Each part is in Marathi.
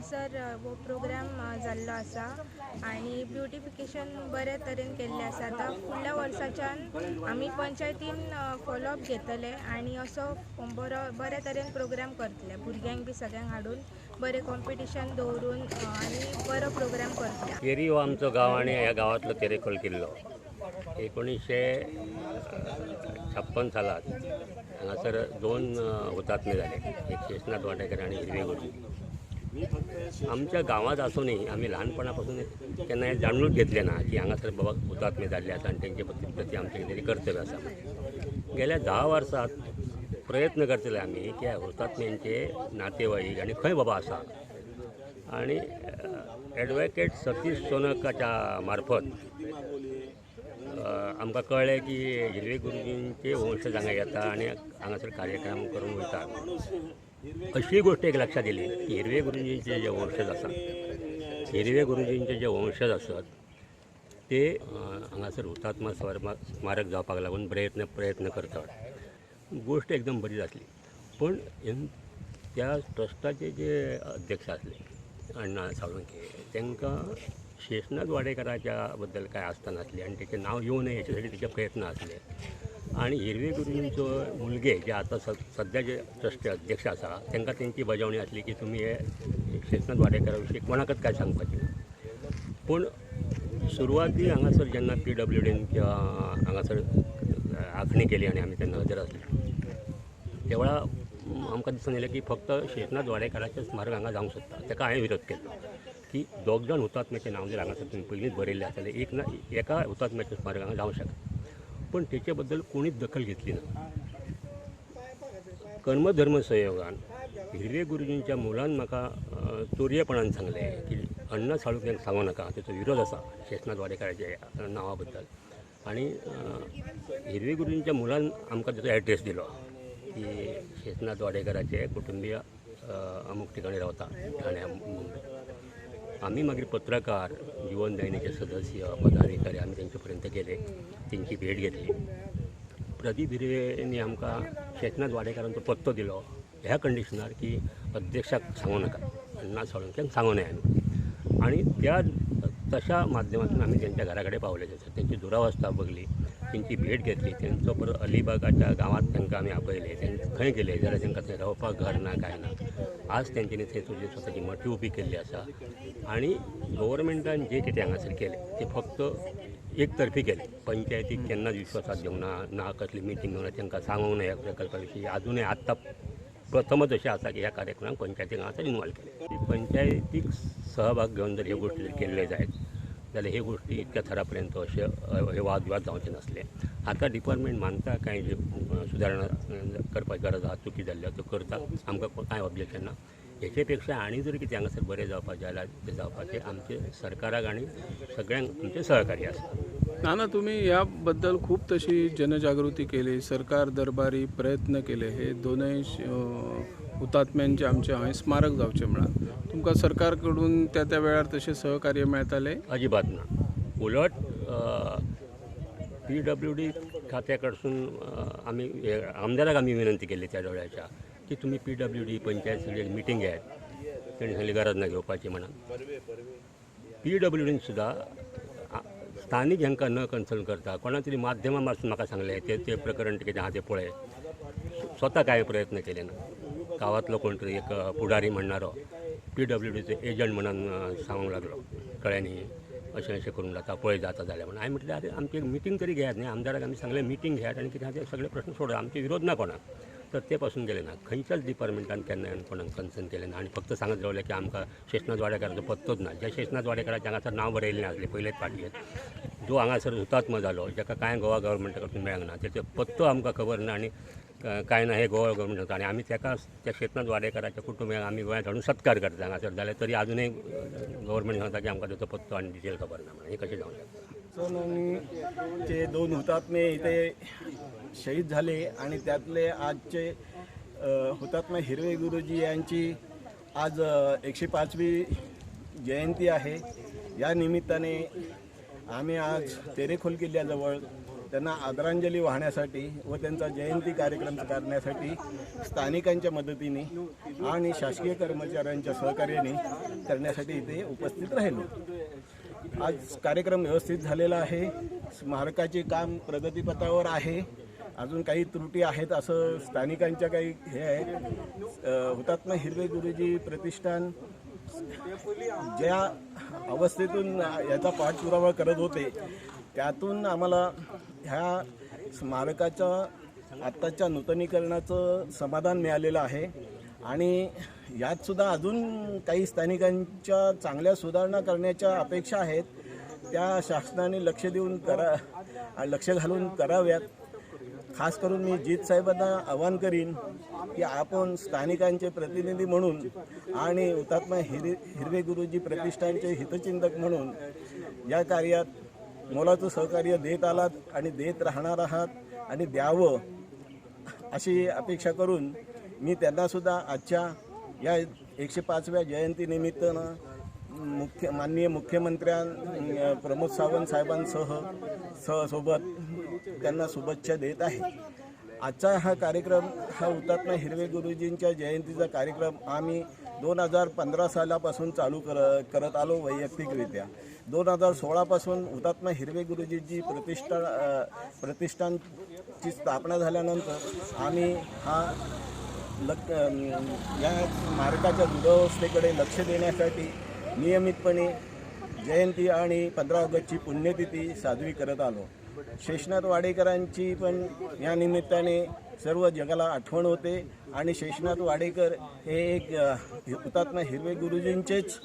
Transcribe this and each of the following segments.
हांगासर हो प्रोग्राम जाल्लो आसा आनी ब्युटिफिकेशन बरे तरेन केल्लें आसा. आतां फुडल्या वर्साच्यान आमी पंचायतीन फॉलोअप घेतले आनी असो बरे तरेन प्रोग्राम करतले. भुरग्यांक बी सगळ्यांक हाडून बरे कॉम्पिटिशन दवरून आनी बरो प्रोग्राम करतले. केरी हो आमचो गांव आनी ह्या गांवांतलो तेरेखोल किल्लो 1956 सालांत हांगासर 2 हुतात्मे जाले, एक शेषनाथ वाटेकर आनी हिरवे गुरुजी. आमच्या गांवांत आसूनय आमी ल्हानपणा पासून केन्ना हें जाणूनच घेतलें ना की हांगासर बाबा हुतात्मे जाल्ले आसा आनी तेंचे प्रती आमचें कितें तरी कर्तव्य आसा. गेल्या 10 वर्सांत प्रयत्न करतले आमी की ह्या हुतात्म्यांचे नातेवाईक आनी खंय बाबा आसा आनी ॲडवोकेट सतीश सोनकाच्या मार्फत आमकां कळ्ळें की हिरवे गुरुजींचे वंशज हांगा येता आनी हांगासर कार्यक्रम करून वयता. अशी गोष्ट एक लक्षात येयली की हिरवे गुरुजींचे जे वंशज आसा, हिरवे गुरुजींचे जे वंशज आसात ते हांगासर हुतात्मा स्मारक जावपाक लागून प्रयत्न करतात. गोष्ट एकदम बरी जातली. पण त्या ट्रस्टाचे जे अध्यक्ष आसले अण्णा साळुंखे तांकां शेषनाथ वाडेकराच्या बद्दल काय आस्था नासली आनी तेचें नांव येवं नये हेचे तेचे प्रयत्न आसले. आनी हिरवे गुरुजींचो मुलगे जे आतां सद्या जे ट्रस्टचे अध्यक्ष आसा तांकां तेंची बजावणी आसली की तुमी हे शेषनाथ वाडेकरा विशीं कोणाकच काय सांगपाचें ना. पूण सुरवाती हांगासर जेन्ना PWDन किंवा हांगासर आंखणी केली आनी आमी तेन्ना हजर आसले त्या वेळा आमकां दिसून येयलें की फक्त शेषनाथ वाडेकराचें स्मारक हांगा जावंक सोदता. ताका हांवें विरोध केलो की 2 जाण हुतात्म्याचें नांव जर हांगासर तुमी पयलींच बरयल्लें आसलें एका हुतात्म्याचें स्मारक हांगा जावंक शकता. पूण तेचे बद्दल कोणीच दखल घेतली ना. कर्मधर्म संयोगान हिरवे गुरुजींच्या मुलान म्हाका चोरयेपणान सांगलें की अण्णा साळुंखेक सांगूं नाका, तेचो विरोध आसा शेषनाथ वाडेकराच्या नांवा बद्दल. आनी हिरवे गुरुजींच्या मुलान आमकां तेचो एड्रेस दिलो की शेषनाथ वाडेकराचे कुटुंबीय अमूक ठिकाणी रावता ठाण्या मुंबय. आमी मागीर पत्रकार, जीवनदायिनीचे सदस्य, पदाधिकारी आमी तेंचे पर्यंत गेले, तेंची भेट घेतली. प्रदीप हिरवेंनी आमकां शेषनाथ वाडेकरांचो पत्तो दिलो ह्या कंडिशनार की अध्यक्षाक सांगूं नाका, अण्णा साळुंखेक सांगूं नये आमी. आनी त्या तशा माध्यमांतून आमी तेंच्या घरा कडेन पावले. तेंची दुरावस्था बघली, तेंची भेट घेतली. तेंचो परत अलिबागाच्या गांवांत तांकां आमी आपयले. तेंकां खंय गेले जाल्यार तांकां थंय रावपाक घर ना काय ना. आज तेंच्यांनी थंय स्वताची मठी उबी केल्ली आसा. आनी गव्हर्मेंटान जे कितें हांगासर केलें तें फक्त एक तर्फी केलें. पंचायतीक केन्नाच विश्वासात घेवंक ना कसली मिटींग घेवन तांकां सांगूंक ना ह्या प्रकल्पा विशीं. अजुनूय आत्तां प्रथमच अशें आसा की ह्या कार्यक्रमाक पंचायतीक हांगासर इनवॉल्व केलें. पंचायतीक सहभाग घेवन जर ह्यो गोश्टी जर केल्ल्यो जायत जाल्यार हे गोश्टी इतक्या थरापर्यंत अशे हे वादविवाद जावचे नासले. आतां डिपार्टमेंट मानता काय जे सुदारणा करपाची गरज आसा, चुकी जाल्ल्यो त्यो करता, आमकां कांय ऑब्जेक्शन ना. हेचे पेक्षा आनी जर कितें हांगासर बरें जावपाचें जाल्यार तें जावपाचें आमचे सरकाराक आनी सगळ्यांक आमचें सहकार्य आसा. नाना, तुम्ही ह्या बद्दल खूप तशी जनजागृती केली, सरकार दरबारी प्रयत्न केले, हे दोनय हुतात्म्यांचे आमचे हांवें स्मारक जावचें म्हणून तुमकां सरकार कडून त्या वेळार तशें सहकार्य मेळतालें? अजिबात ना. उलट PWD खात्या कडसून आमी आमदाराक आमी विनंती केली त्या वेळाच्या की तुमी PWD पंचायत सगळी मिटींग घेयात. तेणी सांगली गरज ना घेवपाची म्हणून. PWDन सुद्दां स्थानीक हांकां न कन्सल्ट करता कोणा तरी माध्यमां पासून म्हाका सांगलें ते प्रकरण कितें आहा तें पळय. स्वता कांय प्रयत्न केले ना. गांवांतलो कोण तरी एक पुढारी म्हणणारो PWDचो एजंट म्हणून सांगूंक लागलो, कळ्ळें न्ही, अशें करून जाता, पळय जाता जाल्यार म्हणून. हांवें म्हटलें आरे आमची एक मिटींग तरी घेयात न्ही. आमदाराक आमी सांगलें मिटींग घेयात आनी कितें ते सगळे प्रश्न सोडा, आमचे विरोध ना कोणाक. तर ते पासून गेले ना. खंयच्याच डिपार्टमेंटान केन्ना कोणाक कन्सर्न केलें ना. आनी फक्त सांगत रावलें की आमकां शेषनाथ वाडेकराचो पत्तोच ना. ज्या शेषनाथ वाडेकराचें हांगासर नांव बरयल्लें आसलें पयलेच फाटीर, जो हांगासर हुतात्मा जालो, जाका कांय गोवा गव्हर्मेंटा कडसून मेळूंक ना, तेचो पत्तो आमकां खबर ना आनी कांय ना. हे गोवा गव्हर्मेंट जाता आनी आमी त्या शेषनाथ वाडेकराच्या कुटुंबाक आमी गोंयांत हाडून सत्कार करता हांगासर, जाल्यार तरी अजुनूय गव्हर्मेंट सांगता की आमकां तेचो पत्तो आनी डिटेल खबर ना म्हणून. हे कशें जावंक शकता? चे 2 हुतात्मे इथे शहीद झाले आणि त्यातले आजचे हुतात्मा हिरवे गुरुजी यांची आज 105वी जयंती आहे. या निमित्ताने आम्ही आज तेरेखोल किल्ल्याजवळ त्यांना आदरांजली वाहण्यासाठी व त्यांचा जयंती कार्यक्रम करण्यासाठी स्थानिकांच्या मदतीने आणि शासकीय कर्मचाऱ्यांच्या सहकार्याने करण्यासाठी इथे उपस्थित राहिलो. आज कार्यक्रम व्यवस्थित झालेला आहे. स्मारकाचे काम प्रगतीपथावर आहे. अजून काही त्रुटी आहेत असं स्थानिकांच्या काही हे आहे. हुतात्मा हिरवे गुरुजी प्रतिष्ठान ज्या अवस्थेतून याचा पाठपुरावा करत होते त्यातून आम्हाला ह्या स्मारकाच्या आत्ताच्या नूतनीकरणाचं समाधान मिळालेलं आहे आणि यात सुद्धा अजून काही स्थानिकांच्या चांगल्या सुधारणा करण्याच्या अपेक्षा आहेत. त्या शासनाने लक्ष घालून कराव्यात. खास करून मी जीत साहेबांना आवाहन करीन की आपण स्थानिकांचे प्रतिनिधी म्हणून आणि हुतात्मा हिरवे गुरुजी प्रतिष्ठानचे हितचिंतक म्हणून या कार्यात मोलाचं सहकार्य देत आलात आणि देत राहणार आहात आणि द्यावं अशी अपेक्षा करून मी त्यांनासुद्धा आजच्या या 105व्या जयंतीनिमित्तानं माननीय मुख्यमंत्र्यां प्रमोद सावंत साहेबांसह सोबत त्यांना शुभेच्छा देत आहे. आजचा हा कार्यक्रम हा हुतात्मा हिरवे गुरुजींच्या जयंतीचा कार्यक्रम आम्ही 2015 सालापासून चालू करत आलो. वैयक्तिकरित्या 2016 पासून हुतात्मा हिरवे गुरुजींची प्रतिष्ठानची स्थापना झाल्यानंतर आम्ही हा या स्मारकाच्या दुरावस्थेकडे लक्ष देण्यासाठी नियमितपणे जयंती आणि 15 ऑगस्टची पुण्यतिथी साजरी करत आलो. शेषनाथ वाडेकरांची पण या निमित्ताने सर्व जगाला आठवण होते आणि शेषनाथ वाडेकर हे एक हुतात्मा हिरवे गुरुजींचेच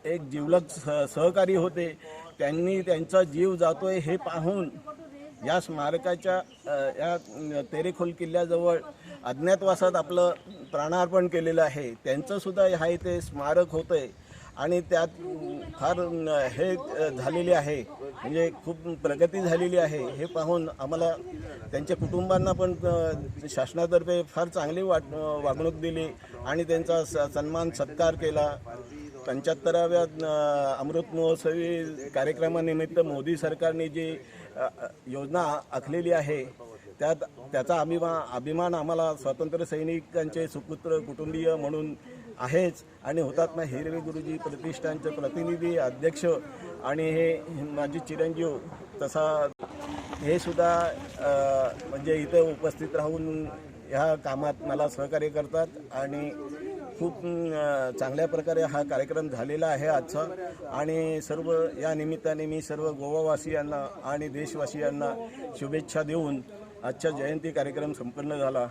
एक जिवलग सहकारी होते. त्यांनी त्यांचा जीव जातोय हे पाहून या स्मारकाच्या या तेरेखोल किल्ल्याजवळ अज्ञातवासात आपलं प्राणार्पण केलेलं आहे. त्यांचंसुद्धा ह्या इथे स्मारक होतं आहे आणि त्यात फार हे झालेली आहे, म्हणजे खूप प्रगती झालेली आहे. हे पाहून आम्हाला त्यांच्या कुटुंबांना पण शासनातर्फे फार चांगली वागणूक दिली आणि त्यांचा सन्मान सत्कार केला. 75व्या अमृत महोत्सवी कार्यक्रमानिमित्त मोदी सरकारने जी योजना आखलेली आहे त्याचा अभिमान आम्हाला स्वातंत्र्य सैनिकांचे सुपुत्र कुटुंबीय म्हणून आहेच आणि हुतात्मा हिरवे गुरुजी प्रतिष्ठानचे प्रतिनिधी अध्यक्ष आणि हे माझे चिरंजीव तसा हे सुद्धा म्हणजे इथे उपस्थित राहून ह्या कामात मला सहकार्य करतात आणि खूप चांगल्या प्रकारे हा कार्यक्रम झालेला आहे आजचा. आणि सर्व या निमित्ताने मी सर्व गोवावासियांना आणि देशवासियांना शुभेच्छा देऊन आजचा जयंती कार्यक्रम संपन्न झाला.